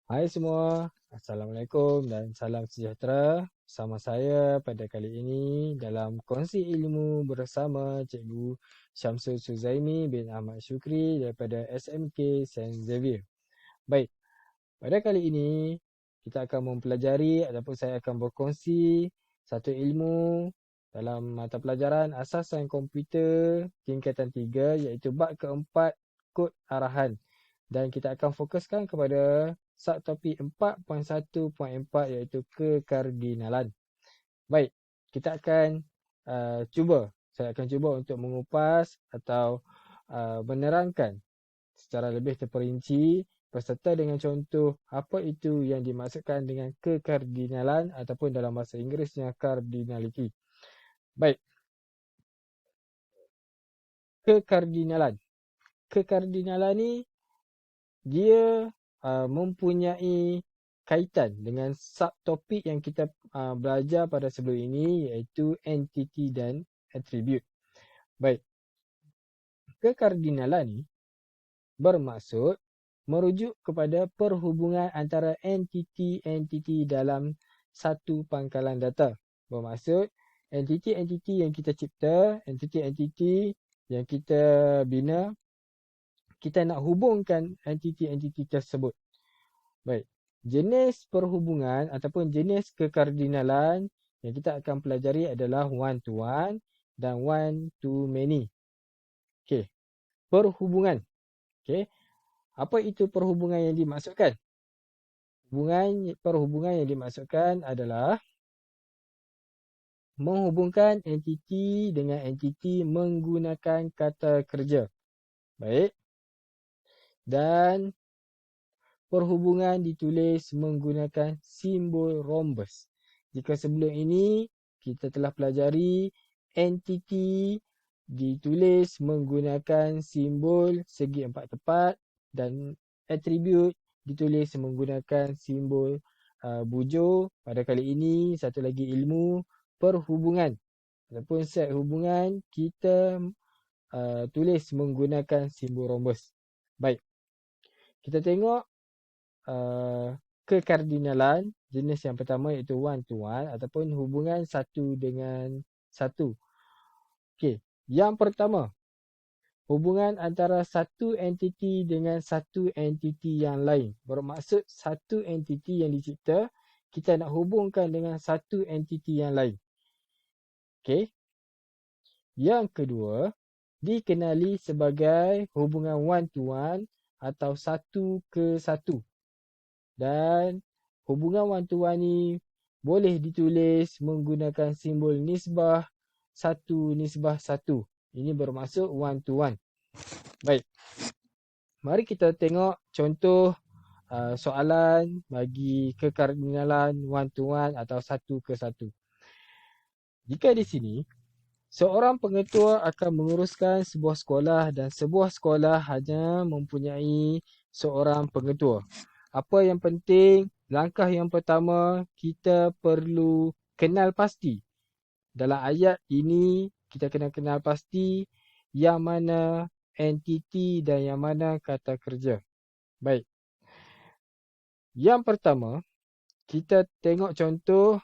Hai semua, Assalamualaikum dan salam sejahtera. Bersama saya pada kali ini dalam kongsi ilmu bersama Cikgu Syamsul Suzaimi bin Ahmad Syukri daripada SMK Saint Xavier. Baik, pada kali ini kita akan mempelajari ataupun saya akan berkongsi satu ilmu dalam mata pelajaran Asasan Komputer tingkatan 3 iaitu bab keempat kod arahan. Dan kita akan fokuskan kepada subtopik 4.1.4 iaitu kekardinalan. Baik, kita akan saya akan cuba untuk mengupas atau menerangkan secara lebih terperinci beserta dengan contoh apa itu yang dimaksudkan dengan kekardinalan ataupun dalam bahasa Inggerisnya cardinality. Baik, kekardinalan. Kekardinalan ni dia mempunyai kaitan dengan subtopik yang kita belajar pada sebelum ini iaitu entity dan attribute. Baik, kekardinalan ni bermaksud merujuk kepada perhubungan antara entiti-entiti dalam satu pangkalan data. Bermaksud entiti-entiti yang kita cipta, entiti-entiti yang kita bina, kita nak hubungkan entiti-entiti tersebut. Baik, jenis perhubungan ataupun jenis kekardinalan yang kita akan pelajari adalah one to one dan one to many. Okey, perhubungan. Okey, apa itu perhubungan yang dimaksudkan? Perhubungan yang dimaksudkan adalah menghubungkan entiti dengan entiti menggunakan kata kerja. Baik. Dan perhubungan ditulis menggunakan simbol rhombus. Jika sebelum ini kita telah pelajari entiti ditulis menggunakan simbol segi empat tepat dan atribut ditulis menggunakan simbol bujur. Pada kali ini satu lagi ilmu perhubungan ataupun set hubungan kita tulis menggunakan simbol rhombus. Baik. Kita tengok kekardinalan jenis yang pertama iaitu one to one ataupun hubungan satu dengan satu. Okey, yang pertama, hubungan antara satu entiti dengan satu entiti yang lain. Bermaksud satu entiti yang dicipta kita nak hubungkan dengan satu entiti yang lain. Okey. Yang kedua, dikenali sebagai hubungan one to one atau satu ke satu. Dan hubungan one to one ni boleh ditulis menggunakan simbol nisbah 1:1. Ini bermaksud one to one. Baik. Mari kita tengok contoh soalan bagi kekardinalan one to one atau satu ke satu. Jika di sini seorang pengetua akan menguruskan sebuah sekolah dan sebuah sekolah hanya mempunyai seorang pengetua. Apa yang penting? Langkah yang pertama, kita perlu kenal pasti. Dalam ayat ini, kita kena kenal pasti yang mana entiti dan yang mana kata kerja. Baik. Yang pertama, kita tengok contoh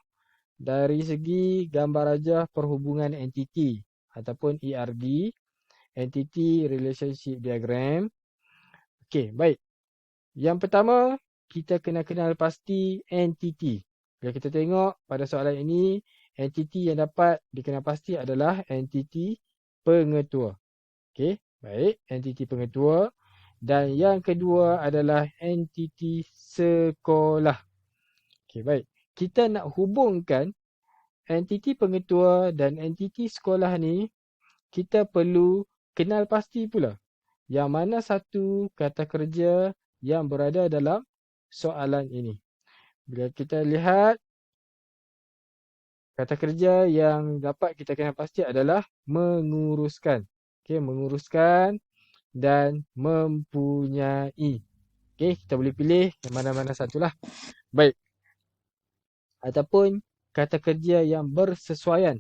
dari segi gambar rajah perhubungan entiti ataupun ERD, Entity Relationship Diagram. Okey, baik. Yang pertama, kita kena kenal pasti entiti. Bila kita tengok pada soalan ini, entiti yang dapat dikenal pasti adalah entiti pengetua. Okey, baik. Entiti pengetua. Dan yang kedua adalah entiti sekolah. Okey, baik. Kita nak hubungkan entiti pengetua dan entiti sekolah ni, kita perlu kenal pasti pula yang mana satu kata kerja yang berada dalam soalan ini. Bila kita lihat, kata kerja yang dapat kita kenal pasti adalah menguruskan. Okey, menguruskan dan mempunyai. Okey, kita boleh pilih yang mana-mana satulah. Baik. Ataupun kata kerja yang bersesuaian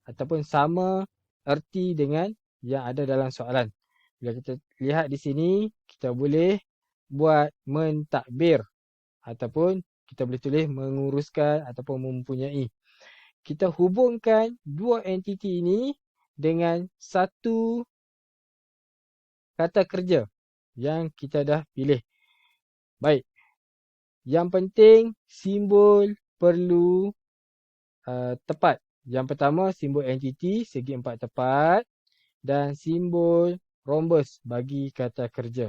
ataupun sama erti dengan yang ada dalam soalan. Bila kita lihat di sini, kita boleh buat mentadbir ataupun kita boleh tulis menguruskan ataupun mempunyai. Kita hubungkan dua entiti ini dengan satu kata kerja yang kita dah pilih. Baik. Yang penting simbol perlu tepat. Yang pertama simbol entiti segi empat tepat dan simbol rhombus bagi kata kerja.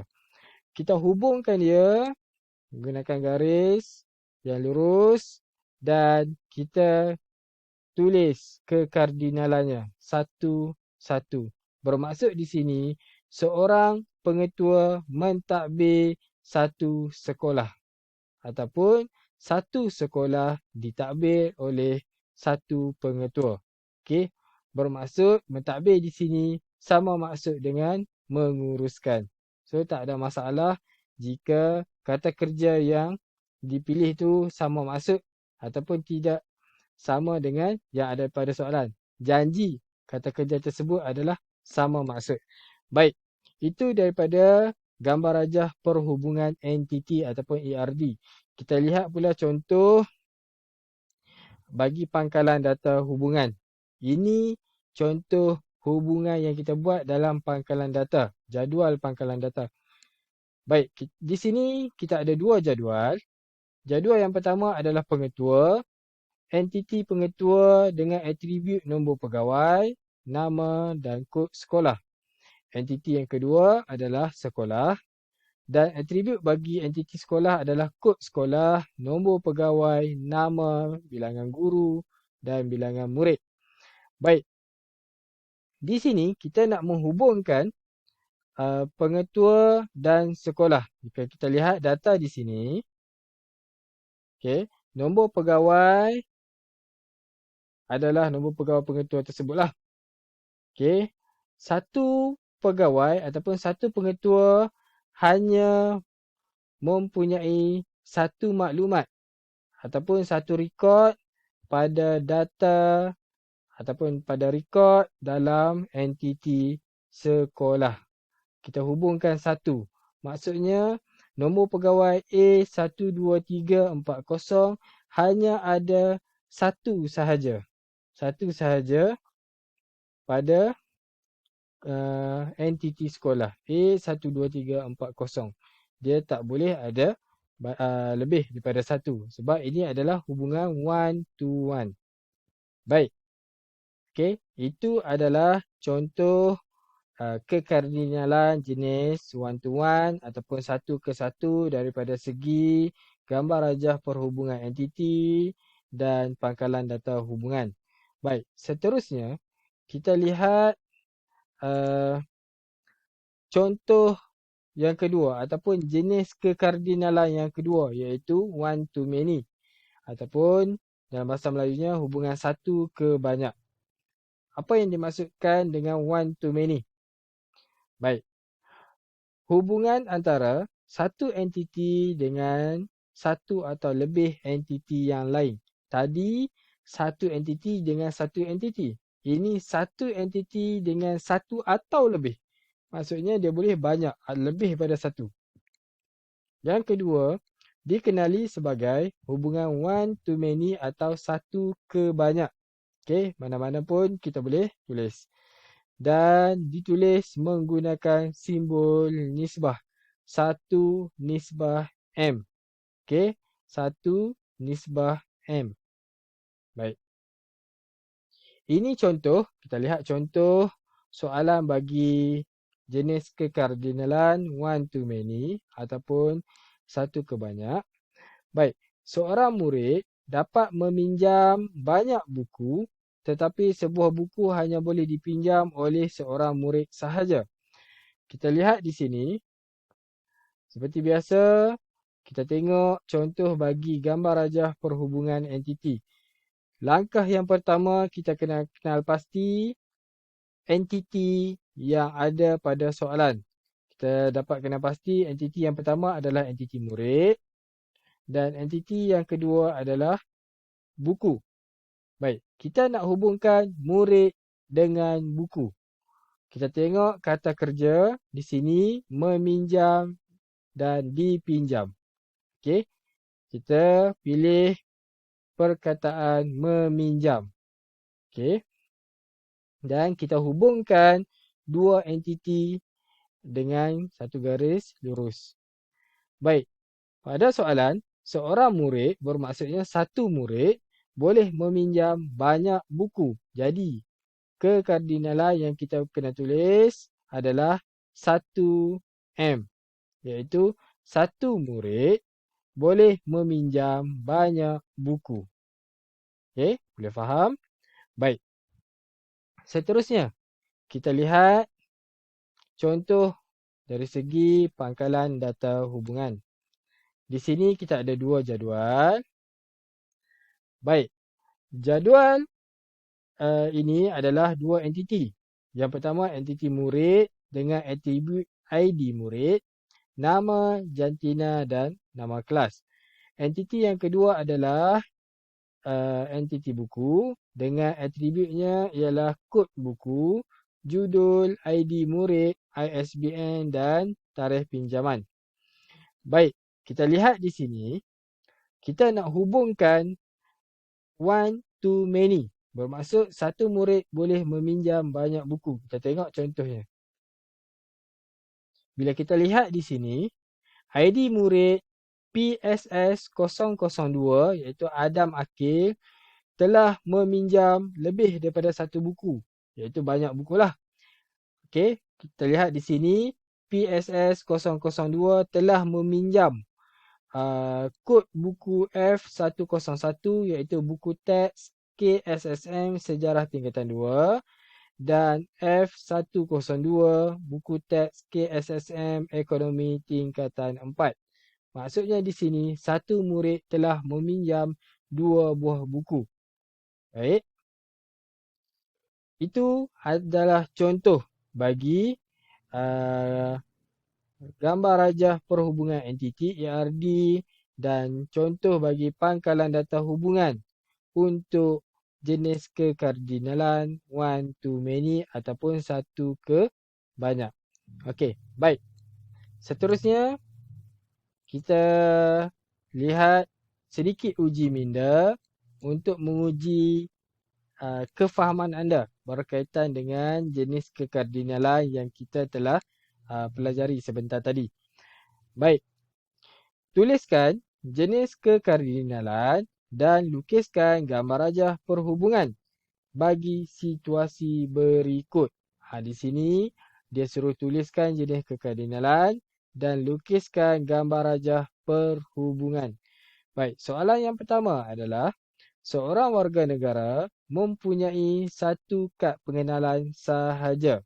Kita hubungkan dia menggunakan garis yang lurus dan kita tulis kekardinalannya satu-satu. Bermaksud di sini seorang pengetua mentadbir satu sekolah ataupun satu sekolah ditadbir oleh satu pengetua. Okey, bermaksud mentadbir di sini sama maksud dengan menguruskan. So tak ada masalah jika kata kerja yang dipilih tu sama maksud ataupun tidak sama dengan yang ada pada soalan. Janji kata kerja tersebut adalah sama maksud. Baik, itu daripada gambar rajah perhubungan entiti ataupun ERD. Kita lihat pula contoh bagi pangkalan data hubungan. Ini contoh hubungan yang kita buat dalam pangkalan data, jadual pangkalan data. Baik, di sini kita ada dua jadual. Jadual yang pertama adalah pengetua. Entiti pengetua dengan atribut nombor pegawai, nama dan kod sekolah. Entiti yang kedua adalah sekolah dan atribut bagi entiti sekolah adalah kod sekolah, nombor pegawai, nama, bilangan guru dan bilangan murid. Baik, di sini kita nak menghubungkan pengetua dan sekolah. Jika kita lihat data di sini, okay, nombor pegawai adalah nombor pegawai pengetua tersebutlah. Okey, satu pegawai ataupun satu pengetua hanya mempunyai satu maklumat ataupun satu rekod pada data ataupun pada rekod dalam entiti sekolah. Kita hubungkan satu. Maksudnya nombor pegawai A12340 hanya ada satu sahaja. Satu sahaja pada entiti sekolah A12340. Dia tak boleh ada lebih daripada satu. Sebab ini adalah hubungan one to one. Baik. Okey, itu adalah contoh kekardinalan jenis one to one ataupun satu ke satu daripada segi gambar rajah perhubungan entiti dan pangkalan data hubungan. Baik, seterusnya kita lihat contoh yang kedua ataupun jenis kekardinalan yang kedua iaitu one to many ataupun dalam bahasa Melayunya hubungan satu ke banyak. Apa yang dimaksudkan dengan one to many? Baik, hubungan antara satu entiti dengan satu atau lebih entiti yang lain. Tadi satu entiti dengan satu entiti. Ini satu entiti dengan satu atau lebih. Maksudnya dia boleh banyak, lebih daripada satu. Yang kedua, dikenali sebagai hubungan one to many atau satu ke banyak. Okey, mana-mana pun kita boleh tulis. Dan ditulis menggunakan simbol nisbah. 1/m. Okey, 1/m. Baik. Ini contoh, kita lihat contoh soalan bagi jenis kekardinalan one to many ataupun satu ke banyak. Baik, seorang murid dapat meminjam banyak buku tetapi sebuah buku hanya boleh dipinjam oleh seorang murid sahaja. Kita lihat di sini. Seperti biasa, kita tengok contoh bagi gambar rajah perhubungan entiti. Langkah yang pertama, kita kena kenal pasti entiti yang ada pada soalan. Kita dapat kenal pasti entiti yang pertama adalah entiti murid dan entiti yang kedua adalah buku. Baik, kita nak hubungkan murid dengan buku. Kita tengok kata kerja di sini meminjam dan dipinjam. Okey. kita pilih perkataan meminjam. Okey. Dan kita hubungkan dua entiti dengan satu garis lurus. Baik, pada soalan, seorang murid bermaksudnya satu murid boleh meminjam banyak buku. Jadi, kekardinalan yang kita kena tulis adalah 1M. Iaitu, satu murid boleh meminjam banyak buku. Okey, boleh faham? Baik. Seterusnya, kita lihat contoh dari segi pangkalan data hubungan. Di sini kita ada dua jadual. Baik, jadual ini adalah dua entiti. Yang pertama entiti murid dengan atribut ID murid, nama, jantina dan nama kelas. Entiti yang kedua adalah entiti buku dengan atributnya ialah kod buku, judul, ID murid, ISBN dan tarikh pinjaman. Baik, kita lihat di sini, kita nak hubungkan one to many. Bermaksud satu murid boleh meminjam banyak buku. Kita tengok contohnya. Bila kita lihat di sini, ID murid PSS 002 iaitu Adam Akil telah meminjam lebih daripada satu buku. Iaitu banyak buku lah. Okey, kita lihat di sini PSS 002 telah meminjam kod buku F101 iaitu buku teks KSSM Sejarah Tingkatan 2 dan F102 buku teks KSSM Ekonomi Tingkatan 4. Maksudnya di sini satu murid telah meminjam dua buah buku. Baik. Itu adalah contoh bagi gambar rajah perhubungan entiti ERD dan contoh bagi pangkalan data hubungan untuk jenis kekardinalan one to many ataupun satu ke banyak. Okey, baik. Seterusnya kita lihat sedikit uji minda untuk menguji kefahaman anda berkaitan dengan jenis kekardinalan yang kita telah pelajari sebentar tadi. Baik. Tuliskan jenis kekardinalan dan lukiskan gambar rajah perhubungan bagi situasi berikut. Di sini dia suruh tuliskan jenis kekardinalan dan lukiskan gambar rajah perhubungan. Baik, soalan yang pertama adalah seorang warga negara mempunyai satu kad pengenalan sahaja.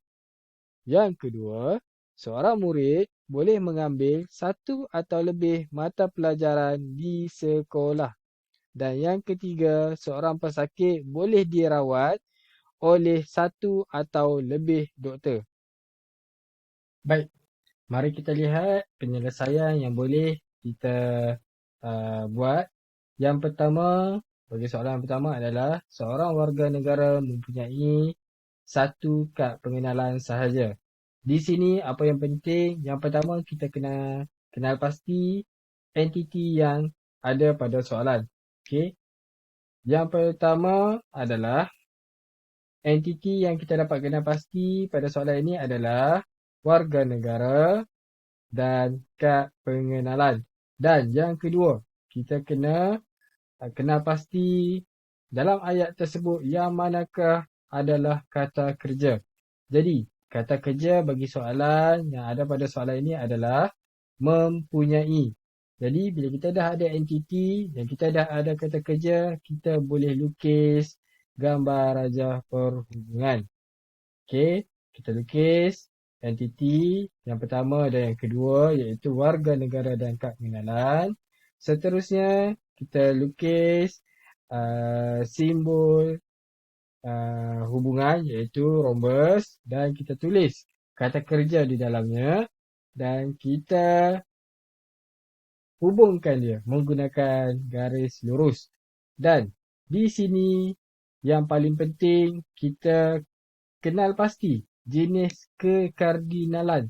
Yang kedua, seorang murid boleh mengambil satu atau lebih mata pelajaran di sekolah. Dan yang ketiga, seorang pesakit boleh dirawat oleh satu atau lebih doktor. Baik, mari kita lihat penyelesaian yang boleh kita buat. Yang pertama, bagi soalan yang pertama adalah seorang warga negara mempunyai satu kad pengenalan sahaja. Di sini apa yang penting? Yang pertama kita kena kenal pasti entiti yang ada pada soalan. Okey. Yang pertama adalah entiti yang kita dapat kenal pasti pada soalan ini adalah warga negara dan kad pengenalan. Dan yang kedua, kita kena kenal pasti dalam ayat tersebut yang manakah adalah kata kerja. Jadi, kata kerja bagi soalan yang ada pada soalan ini adalah mempunyai. Jadi, bila kita dah ada entiti dan kita dah ada kata kerja, kita boleh lukis gambar rajah perhubungan. Okey, kita lukis entiti yang pertama dan yang kedua iaitu warga negara dan kad pengenalan. Seterusnya, kita lukis simbol hubungan iaitu rhombus dan kita tulis kata kerja di dalamnya dan kita hubungkan dia menggunakan garis lurus. Dan di sini yang paling penting kita kenal pasti jenis kekardinalan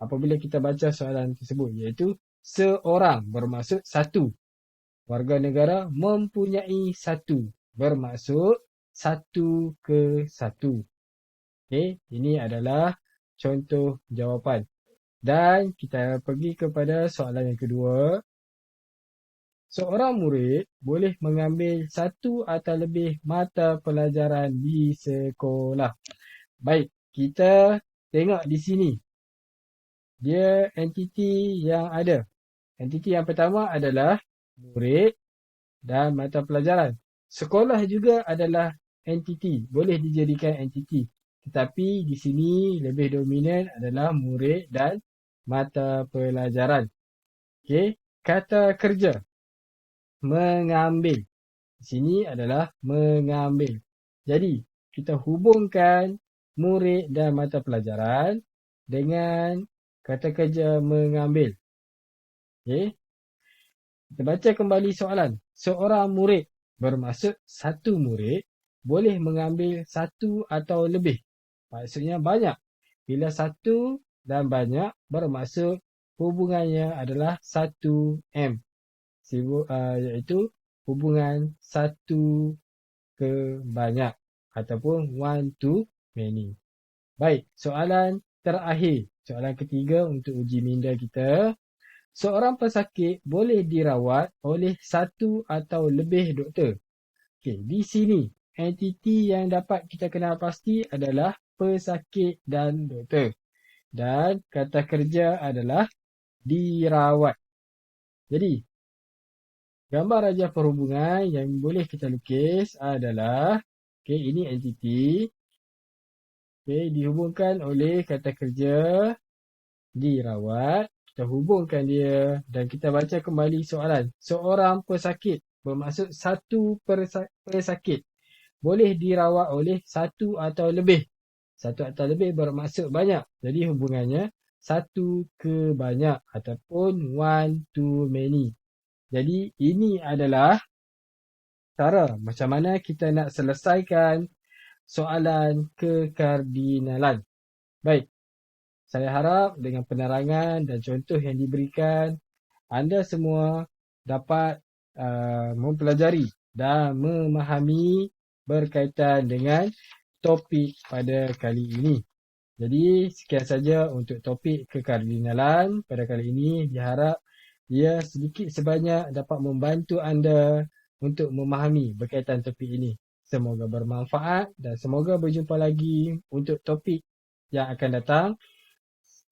apabila kita baca soalan tersebut iaitu seorang bermaksud satu. warga negara mempunyai satu. Bermaksud satu ke satu. Okey, ini adalah contoh jawapan. Dan kita pergi kepada soalan yang kedua. Seorang murid boleh mengambil satu atau lebih mata pelajaran di sekolah. Baik, kita tengok di sini. Dia entiti yang ada. Entiti yang pertama adalah murid dan mata pelajaran. Sekolah juga adalah entiti, boleh dijadikan entiti. Tetapi di sini lebih dominan adalah murid dan mata pelajaran. Okey, kata kerja. Mengambil. Di sini adalah mengambil. Jadi, kita hubungkan murid dan mata pelajaran dengan kata kerja mengambil. Okey. Kita baca kembali soalan. Seorang murid bermaksud satu murid boleh mengambil satu atau lebih. Maksudnya banyak. Bila satu dan banyak bermaksud hubungannya adalah 1M. Iaitu hubungan satu ke banyak ataupun one to many. Baik, soalan terakhir. Soalan ketiga untuk uji minda kita. Seorang pesakit boleh dirawat oleh satu atau lebih doktor. Okey, di sini entiti yang dapat kita kenal pasti adalah pesakit dan doktor. Dan kata kerja adalah dirawat. Jadi, gambar rajah perhubungan yang boleh kita lukis adalah, okey, ini entiti. Okey, dihubungkan oleh kata kerja dirawat. Kita hubungkan dia dan kita baca kembali soalan. Seorang pesakit bermaksud satu pesakit boleh dirawat oleh satu atau lebih. Satu atau lebih bermaksud banyak. Jadi hubungannya satu ke banyak ataupun one to many. Jadi ini adalah cara macam mana kita nak selesaikan soalan kekardinalan. Baik, saya harap dengan penerangan dan contoh yang diberikan, anda semua dapat mempelajari dan memahami berkaitan dengan topik pada kali ini. Jadi sekian saja untuk topik kekardinalan pada kali ini. Diharap ia sedikit sebanyak dapat membantu anda untuk memahami berkaitan topik ini. Semoga bermanfaat dan semoga berjumpa lagi untuk topik yang akan datang.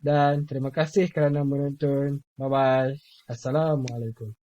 Dan terima kasih kerana menonton. Bye-bye. Assalamualaikum.